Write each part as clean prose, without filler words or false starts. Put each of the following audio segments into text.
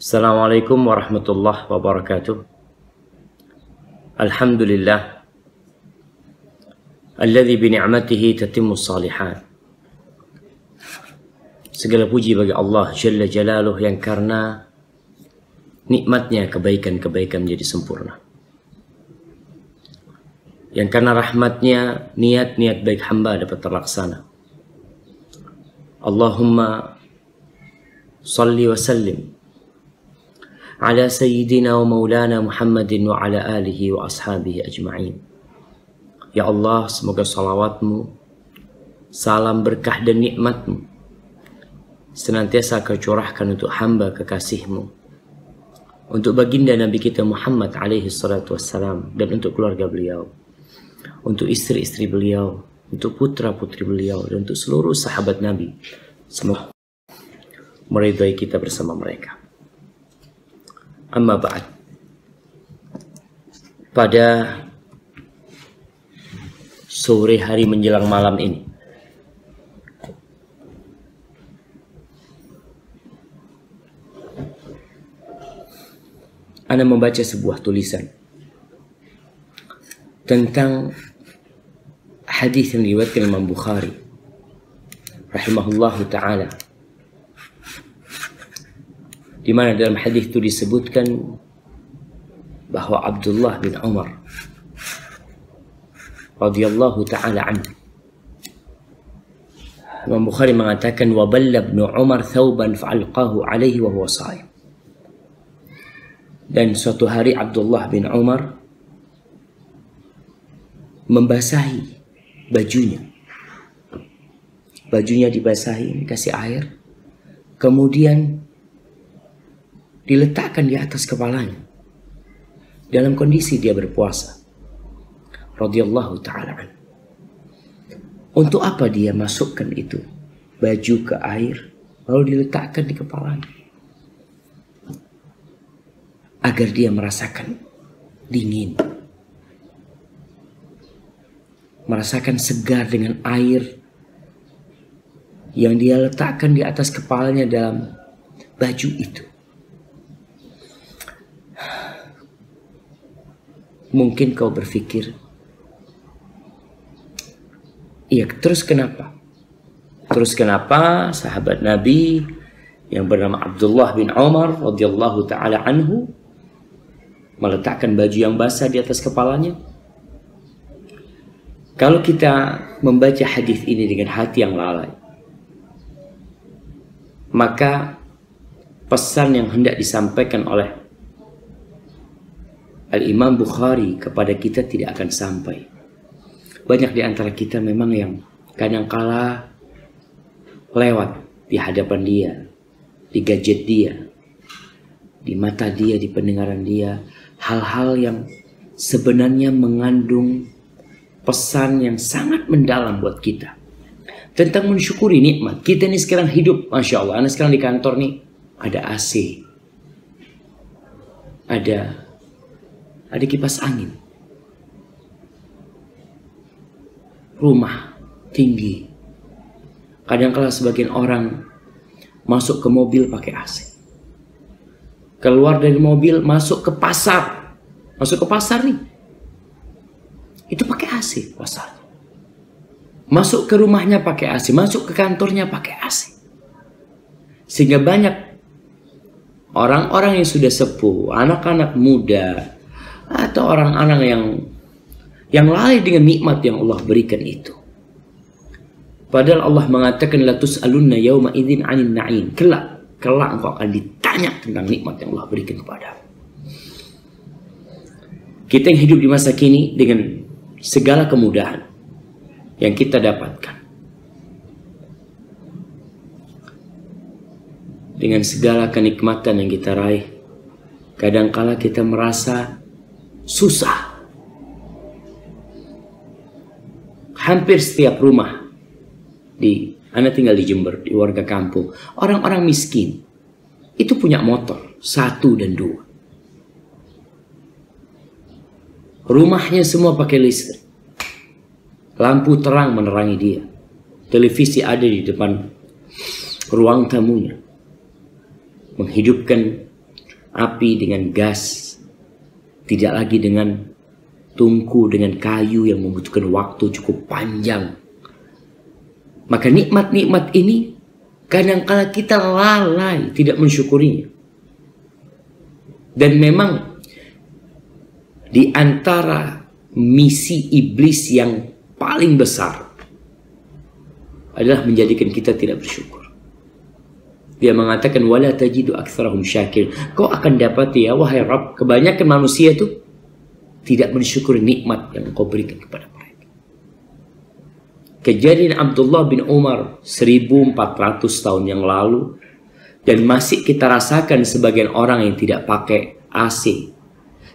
Assalamualaikum warahmatullahi wabarakatuh. Alhamdulillah alladzi bi ni'matihi tatimmu shalihat. Segala puji bagi Allah Jalla Jalaluh yang karena nikmatnya kebaikan-kebaikan menjadi sempurna. Yang karena rahmatnya niat-niat baik hamba dapat terlaksana. Allahumma salli wa sallim ala sayyidina wa maulana Muhammadin wa ala alihi wa ashabihi ajma'in. Ya Allah, semoga salawatmu, salam berkah dan nikmatmu senantiasa kau curahkan untuk hamba kekasihmu, untuk baginda Nabi kita Muhammad alaihi salatu wassalam, dan untuk keluarga beliau, untuk istri-istri beliau, untuk putra-putri beliau, dan untuk seluruh sahabat Nabi. Semoga meridai kita bersama mereka. Amma ba'd. Pada sore hari menjelang malam ini, Ana membaca sebuah tulisan tentang hadis yang diriwayatkan Imam Bukhari rahimahullahu ta'ala, di mana dalam hadis itu disebutkan bahwa Abdullah bin Umar radhiyallahu ta'ala anhu, Imam Bukhari mengatakan, wa balla ibn Umar thawban fa'alqahu alaihi wa huwa sha'im. Dan suatu hari Abdullah bin Umar membasahi bajunya. Bajunya dibasahi, dikasih air, kemudian diletakkan di atas kepalanya dalam kondisi dia berpuasa. Radhiyallahu ta'ala anhu. Untuk apa dia masukkan itu baju ke air lalu diletakkan di kepalanya? Agar dia merasakan dingin, merasakan segar dengan air yang dia letakkan di atas kepalanya dalam baju itu. Mungkin kau berpikir, iya, terus kenapa? Terus kenapa sahabat Nabi yang bernama Abdullah bin Umar radhiyallahu ta'ala anhu meletakkan baju yang basah di atas kepalanya? Kalau kita membaca hadis ini dengan hati yang lalai, maka pesan yang hendak disampaikan oleh Al-Imam Bukhari kepada kita tidak akan sampai. Banyak di antara kita memang yang kadang-kala lewat di hadapan dia, di gadget dia, di mata dia, di pendengaran dia, hal-hal yang sebenarnya mengandung pesan yang sangat mendalam buat kita tentang mensyukuri nikmat. Kita ini sekarang hidup, Masya Allah. Anak sekarang di kantor nih, ada AC, ada kipas angin, rumah tinggi. Kadang-kala sebagian orang masuk ke mobil pakai AC, keluar dari mobil masuk ke pasar, nih, itu pakai AC pasar. Masuk ke rumahnya pakai AC, masuk ke kantornya pakai AC. Sehingga banyak orang-orang yang sudah sepuh, anak-anak muda, atau orang-orang yang lalai dengan nikmat yang Allah berikan itu. Padahal Allah mengatakan, la tus'alunna yawma idzin 'anil na'im. Kelak engkau akan ditanya tentang nikmat yang Allah berikan kepadamu. Kita yang hidup di masa kini dengan segala kemudahan yang kita dapatkan, dengan segala kenikmatan yang kita raih, kadangkala kita merasa susah. Hampir setiap rumah Ana tinggal di Jember, di warga kampung, orang-orang miskin itu punya motor 1 dan 2. Rumahnya semua pakai listrik, lampu terang menerangi dia, televisi ada di depan ruang tamunya, menghidupkan api dengan gas, tidak lagi dengan tungku dengan kayu yang membutuhkan waktu cukup panjang. Maka nikmat-nikmat ini kadang-kala kita lalai tidak mensyukurinya. Dan memang di antara misi iblis yang paling besar adalah menjadikan kita tidak bersyukur. Dia mengatakan wala tajidu aktsarahum syakir. Kau akan dapati ya wahai Rabb, kebanyakan manusia itu tidak mensyukuri nikmat yang kau berikan kepada mereka. Kejadian Abdullah bin Umar 1400 tahun yang lalu, dan masih kita rasakan sebagian orang yang tidak pakai AC,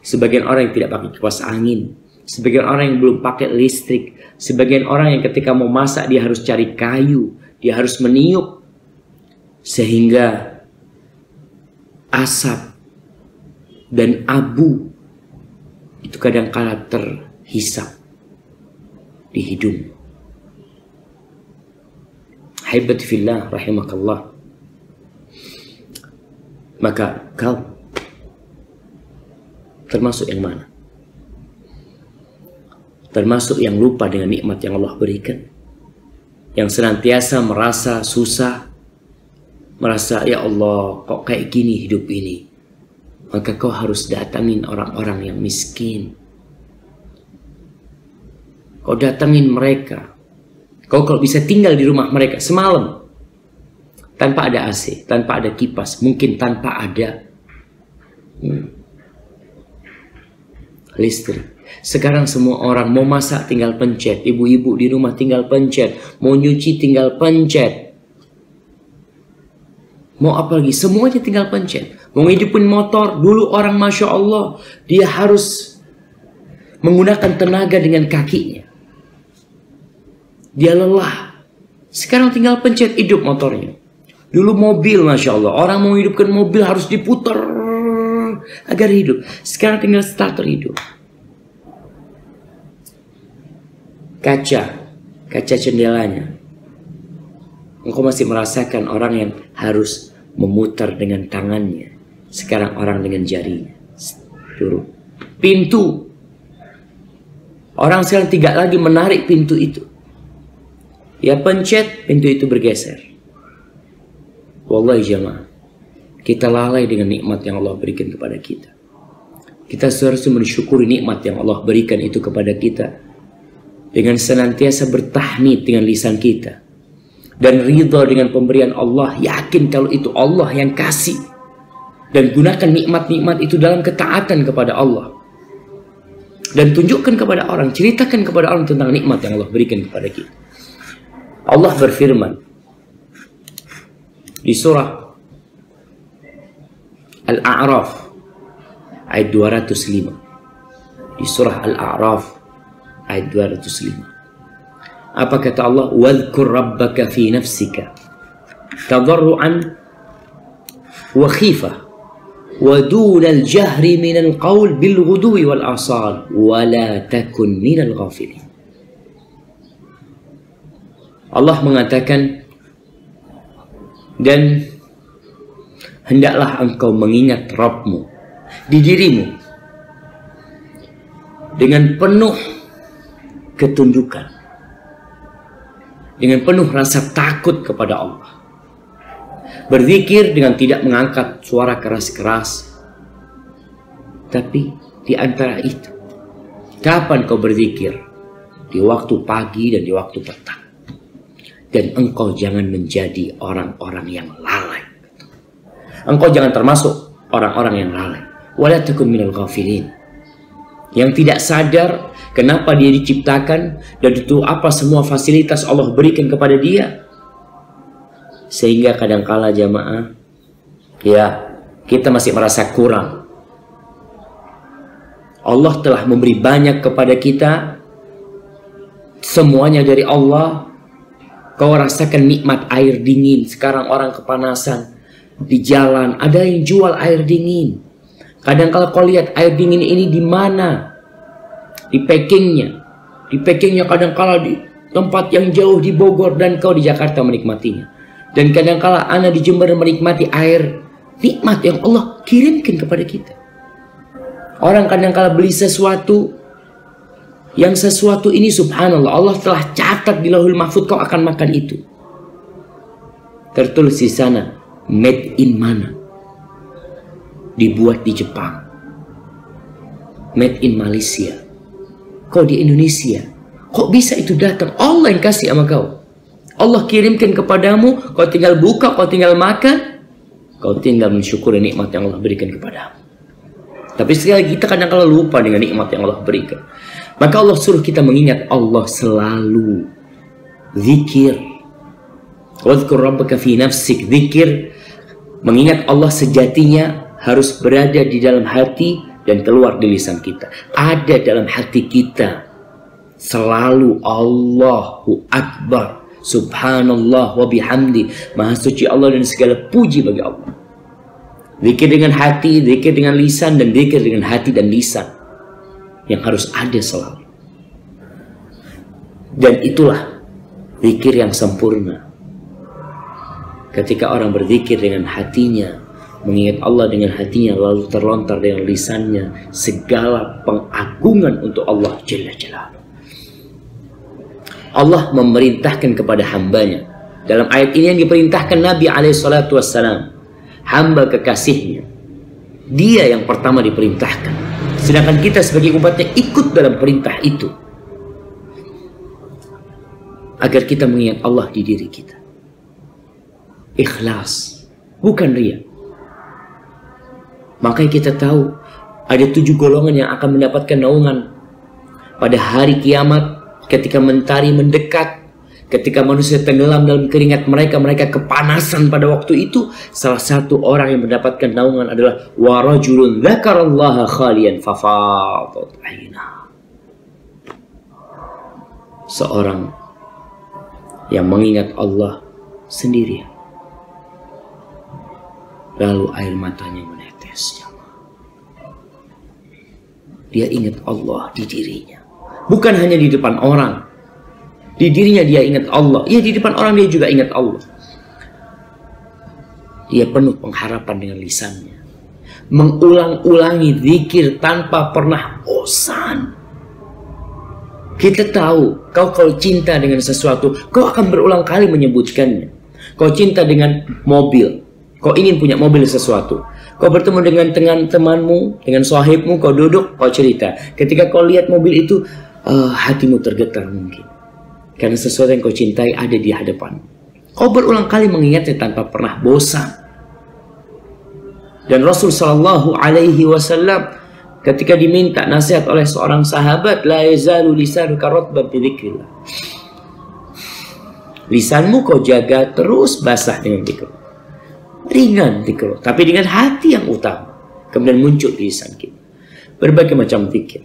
sebagian orang yang tidak pakai kipas angin, sebagian orang yang belum pakai listrik, sebagian orang yang ketika mau masak dia harus cari kayu, dia harus meniup, sehingga asap dan abu itu kadang-kala terhisap di hidung. Haibati fillah rahimakallah. Maka kau termasuk yang mana? Termasuk yang lupa dengan nikmat yang Allah berikan, yang senantiasa merasa susah, merasa ya Allah kok kayak gini hidup ini. Maka kau harus datangin orang-orang yang miskin. Kau datangin mereka. Kau kalau bisa tinggal di rumah mereka semalam tanpa ada AC, tanpa ada kipas, mungkin tanpa ada listrik. Sekarang semua orang mau masak tinggal pencet, ibu-ibu di rumah tinggal pencet, mau nyuci tinggal pencet, mau apa lagi semuanya tinggal pencet. Mau hidupin motor, dulu orang Masya Allah dia harus menggunakan tenaga dengan kakinya, dia lelah. Sekarang tinggal pencet hidup motornya. Dulu mobil Masya Allah, orang mau hidupkan mobil harus diputar agar hidup. Sekarang tinggal starter hidup. Kaca jendelanya, engkau masih merasakan orang yang harus memutar dengan tangannya. Sekarang orang dengan jarinya. Turun. Pintu, orang sekarang tidak lagi menarik pintu itu. Ya pencet, pintu itu bergeser. Wallahi jamaah, kita lalai dengan nikmat yang Allah berikan kepada kita. Kita seharusnya mensyukuri nikmat yang Allah berikan itu kepada kita dengan senantiasa bertahmid dengan lisan kita dan ridha dengan pemberian Allah, yakin kalau itu Allah yang kasih, dan gunakan nikmat-nikmat itu dalam ketaatan kepada Allah, dan tunjukkan kepada orang, ceritakan kepada orang tentang nikmat yang Allah berikan kepada kita. Allah berfirman di surah Al-A'raf ayat 205. Di surah Al-A'raf ayat 205. Apa kata Allah? Wadhkur rabbaka fi nafsika tadarruan wa khifah wa dunal jahri minal qawl bil ghudwi wal asal wa la takun minal ghafilin. Allah mengatakan, dan hendaklah engkau mengingat Rabbmu di dirimu dengan penuh ketundukan, dengan penuh rasa takut kepada Allah. Berzikir dengan tidak mengangkat suara keras-keras. Tapi di antara itu, kapan kau berzikir? Di waktu pagi dan di waktu petang. Dan engkau jangan menjadi orang-orang yang lalai. Engkau jangan termasuk orang-orang yang lalai. Wala takun minal ghafilin, yang tidak sadar kenapa dia diciptakan dan itu apa semua fasilitas Allah berikan kepada dia. Sehingga kadangkala jamaah, ya kita masih merasa kurang. Allah telah memberi banyak kepada kita, semuanya dari Allah. Kau rasakan nikmat air dingin. Sekarang orang kepanasan. Di jalan ada yang jual air dingin. Kadang-kala kau lihat air dingin ini di mana? Di packingnya. Di packingnya kadang-kala di tempat yang jauh di Bogor, dan kau di Jakarta menikmatinya. Dan kadang-kala ana di Jember menikmati air nikmat yang Allah kirimkan kepada kita. Orang kadang-kala beli sesuatu, yang sesuatu ini subhanallah Allah telah catat di Lauhul Mahfuz kau akan makan itu. Tertulis di sana made in mana? Dibuat di Jepang. Made in Malaysia. Kau di Indonesia. Kok bisa itu datang? Allah yang kasih sama kau. Allah kirimkan kepadamu, kau tinggal buka, kau tinggal makan, kau tinggal mensyukuri nikmat yang Allah berikan kepadamu. Tapi sekali lagi kita kadang-kala lupa dengan nikmat yang Allah berikan. Maka Allah suruh kita mengingat Allah selalu. Zikir. Wadhkur rabbaka fi nafsik. Zikir. Mengingat Allah sejatinya harus berada di dalam hati dan keluar di lisan kita. Ada dalam hati kita selalu Allahu Akbar. Subhanallah wa bihamdi. Maha suci Allah dan segala puji bagi Allah. Zikir dengan hati, zikir dengan lisan, dan zikir dengan hati dan lisan yang harus ada selalu. Dan itulah zikir yang sempurna. Ketika orang berzikir dengan hatinya, mengingat Allah dengan hatinya, lalu terlontar dengan lisannya segala pengagungan untuk Allah Jalla Jalaluhu. Allah memerintahkan kepada hambanya. Dalam ayat ini yang diperintahkan Nabi alaihissalatu wassalam, hamba kekasihnya. Dia yang pertama diperintahkan. Sedangkan kita sebagai umatnya ikut dalam perintah itu. Agar kita mengingat Allah di diri kita. Ikhlas. Bukan ria. Makanya kita tahu ada 7 golongan yang akan mendapatkan naungan pada hari kiamat. Ketika mentari mendekat, ketika manusia tenggelam dalam keringat mereka, mereka kepanasan pada waktu itu. Salah satu orang yang mendapatkan naungan adalah warajulun dzakarallaha khalian fafadat aina. Seorang yang mengingat Allah sendirian, lalu air matanya menetes. Dia ingat Allah di dirinya. Bukan hanya di depan orang. Di dirinya dia ingat Allah. Ya, di depan orang dia juga ingat Allah. Dia penuh pengharapan dengan lisannya. Mengulang-ulangi zikir tanpa pernah bosan. Kita tahu, kau kalau cinta dengan sesuatu, kau akan berulang kali menyebutkannya. Kau cinta dengan mobil. Kau ingin punya mobil sesuatu. Kau bertemu dengan temanmu, dengan sahibmu, kau duduk, kau cerita. Ketika kau lihat mobil itu, hatimu tergetar mungkin. Karena sesuatu yang kau cintai ada di hadapan. Kau berulang kali mengingatnya tanpa pernah bosan. Dan Rasul Sallallahu Alaihi Wasallam ketika diminta nasihat oleh seorang sahabat, la yazalu lisanuka ratban bi dzikrillah. Lisanmu kau jaga terus basah dengan zikir. Ringan zikir, tapi dengan hati yang utama. Kemudian muncul di lisan kita berbagai macam zikir.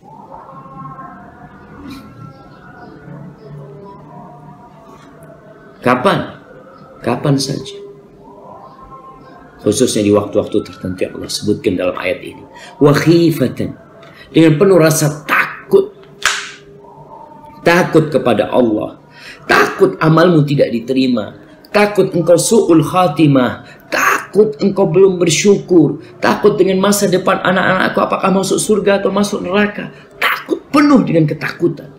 Kapan? Kapan saja. Khususnya di waktu-waktu tertentu yang Allah sebutkan dalam ayat ini. Wa khifatan. Dengan penuh rasa takut. Takut kepada Allah. Takut amalmu tidak diterima. Takut engkau su'ul khatimah. Takut engkau belum bersyukur. Takut dengan masa depan anak-anakku apakah masuk surga atau masuk neraka. Takut, penuh dengan ketakutan.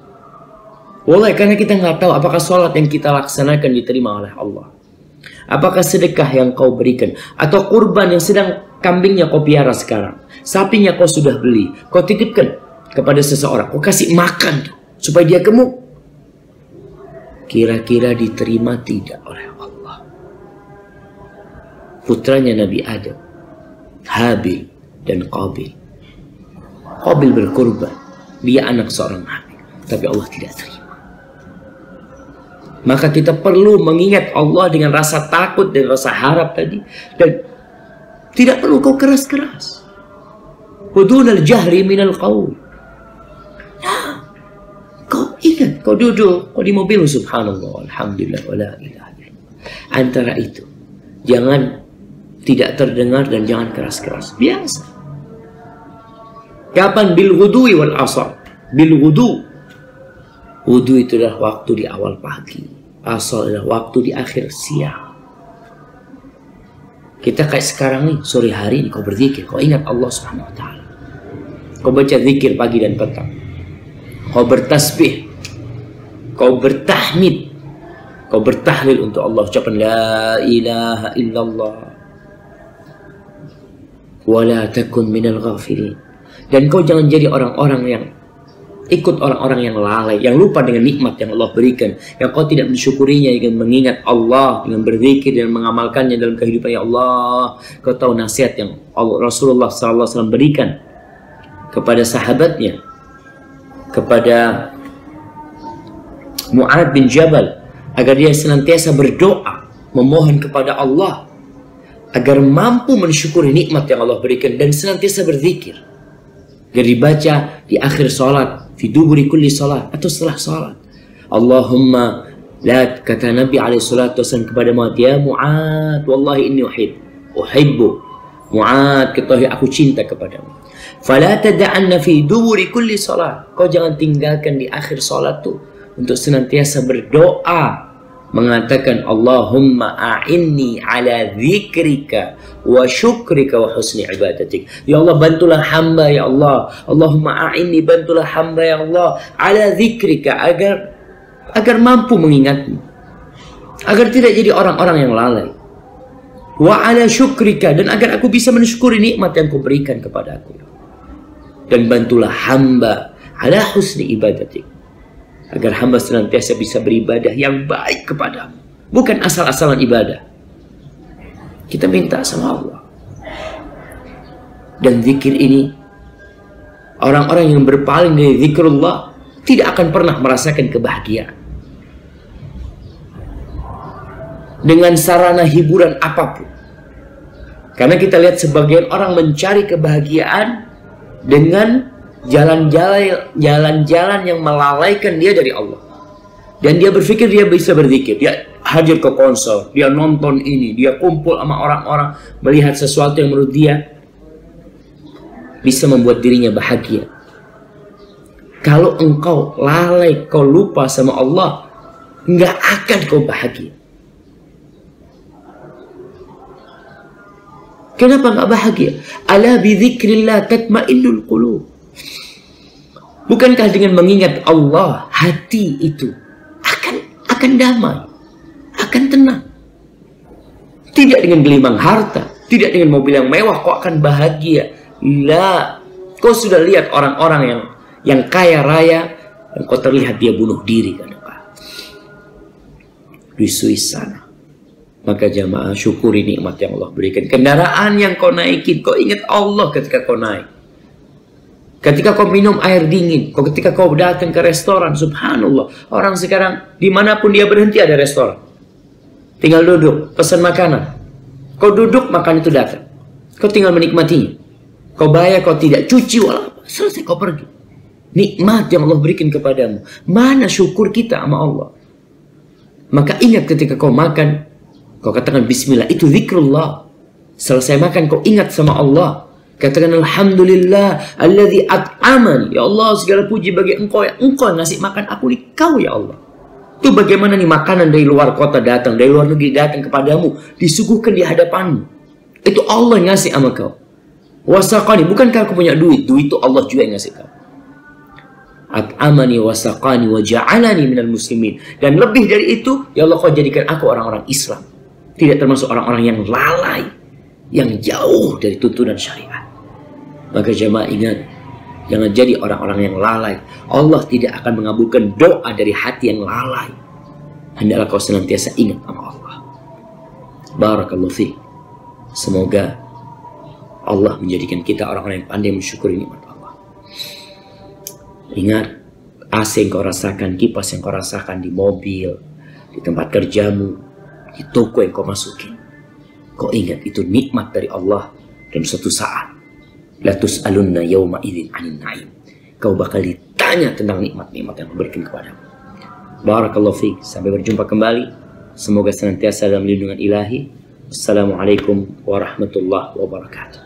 Wallahi, karena kita nggak tahu apakah sholat yang kita laksanakan diterima oleh Allah. Apakah sedekah yang kau berikan, atau kurban yang sedang kambingnya kau piara sekarang, sapinya kau sudah beli, kau titipkan kepada seseorang, kau kasih makan supaya dia gemuk. Kira-kira diterima tidak oleh Allah? Putranya Nabi Adam, Habil dan Qabil. Qabil berkurban, dia anak seorang nabi, tapi Allah tidak terima. Maka kita perlu mengingat Allah dengan rasa takut dan rasa harap tadi. Dan tidak perlu kau keras-keras. Hudunal jahri minal qaul. Nah, kau ingat, kau duduk, kau di mobil, subhanallah, alhamdulillah, wala ilaha illallah. Antara itu, jangan tidak terdengar dan jangan keras-keras. Biasa. Kapan? Bil ghudwi wal asar. Bil ghudwi. Wudu itu adalah waktu di awal pagi. Asal adalah waktu di akhir siang. Kita kayak sekarang nih, sore hari ini kau berzikir, kau ingat Allah Subhanahu wa taala. Kau baca zikir pagi dan petang. Kau bertasbih, kau bertahmid, kau bertahlil untuk Allah, ucapan la ilaha illallah wa la takun minal ghafilin. Dan kau jangan jadi orang-orang yang ikut orang-orang yang lalai, yang lupa dengan nikmat yang Allah berikan, yang kau tidak mensyukurinya dengan mengingat Allah, dengan berzikir dan mengamalkannya dalam kehidupan. Ya Allah, kau tahu nasihat yang Rasulullah SAW berikan kepada sahabatnya, kepada Mu'ad bin Jabal, agar dia senantiasa berdoa, memohon kepada Allah agar mampu mensyukuri nikmat yang Allah berikan dan senantiasa berzikir. Agar dibaca di akhir salat, fi duburi kulli salat, atau setelah salat. Allahumma la, kata Nabi alaihi salatu wasallam kepada Mu'ad, ya Mu'ad, wallahi inni uhibbu Mu'ad, ketahui aku cinta kepadamu. Fala tada'anna fi duburi kulli salat, kau jangan tinggalkan di akhir salat tuh untuk senantiasa berdoa, mengatakan Allahumma a'inni ala dzikrika wa syukrika wa husni ibadatik. Ya Allah, bantulah hamba ya Allah. Allahumma a'inni, bantulah hamba ya Allah, ala dzikrika, agar mampu mengingatmu, agar tidak jadi orang-orang yang lalai. Wa ala syukrika, dan agar aku bisa mensyukuri nikmat yang kau berikan kepada aku. Dan bantulah hamba ala husni ibadatik, agar hamba senantiasa bisa beribadah yang baik kepadamu, bukan asal-asalan ibadah. Kita minta sama Allah. Dan zikir ini, orang-orang yang berpaling dari zikrullah tidak akan pernah merasakan kebahagiaan dengan sarana hiburan apapun. Karena kita lihat sebagian orang mencari kebahagiaan dengan jalan-jalan yang melalaikan dia dari Allah. Dan dia berpikir dia bisa berzikir, dia hadir ke konser, dia nonton ini, dia kumpul sama orang-orang, melihat sesuatu yang menurut dia bisa membuat dirinya bahagia. Kalau engkau lalai, kau lupa sama Allah, nggak akan kau bahagia. Kenapa nggak bahagia? Ala bi dzikrillah tatma'innul qulub. Bukankah dengan mengingat Allah, hati itu akan damai, akan tenang. Tidak dengan gelimang harta, tidak dengan mobil yang mewah kau akan bahagia. La, kau sudah lihat orang-orang yang kaya raya, yang kau terlihat dia bunuh diri kan, di Swiss sana. Maka jamaah, syukuri nikmat yang Allah berikan. Kendaraan yang kau naikin, kau ingat Allah ketika kau naik. Ketika kau minum air dingin, ketika kau datang ke restoran, subhanallah. Orang sekarang dimanapun dia berhenti ada restoran. Tinggal duduk, pesan makanan. Kau duduk, makan itu datang. Kau tinggal menikmatinya. Kau bayar, kau tidak cuci, walau selesai kau pergi. Nikmat yang Allah berikan kepadamu. Mana syukur kita sama Allah? Maka ingat ketika kau makan, kau katakan bismillah, itu zikrullah. Selesai makan kau ingat sama Allah. Katakan alhamdulillah alladzi at'amani. Ya Allah, segala puji bagi engkau, ya engkau ngasih makan aku nih, kau ya Allah. Itu bagaimana nih makanan dari luar kota datang, dari luar negeri datang kepadamu, disuguhkan di hadapanmu. Itu Allah yang ngasih sama kau. Wasaqani, bukankah aku punya duit? Duit itu Allah juga yang ngasih kau. At'amani wasaqani wa ja'alani minal muslimin. Dan lebih dari itu, ya Allah, kau jadikan aku orang-orang Islam, tidak termasuk orang-orang yang lalai, yang jauh dari tuntunan syariat. Maka jamaah ingat, jangan jadi orang-orang yang lalai. Allah tidak akan mengabulkan doa dari hati yang lalai. Hendaklah kau senantiasa ingat sama Allah. Barakallahu fiik. Semoga Allah menjadikan kita orang-orang yang pandai mensyukuri nikmat Allah. Ingat, AC yang kau rasakan, kipas yang kau rasakan di mobil, di tempat kerjamu, di toko yang kau masukin, kau ingat itu nikmat dari Allah. Dan suatu saat, la tus'alunna yawma idzin 'anil na'im, kau bakal ditanya tentang nikmat-nikmat yang aku berikan kepadamu. Barakallahu fiik. Sampai berjumpa kembali. Semoga senantiasa dalam lindungan ilahi. Assalamualaikum warahmatullahi wabarakatuh.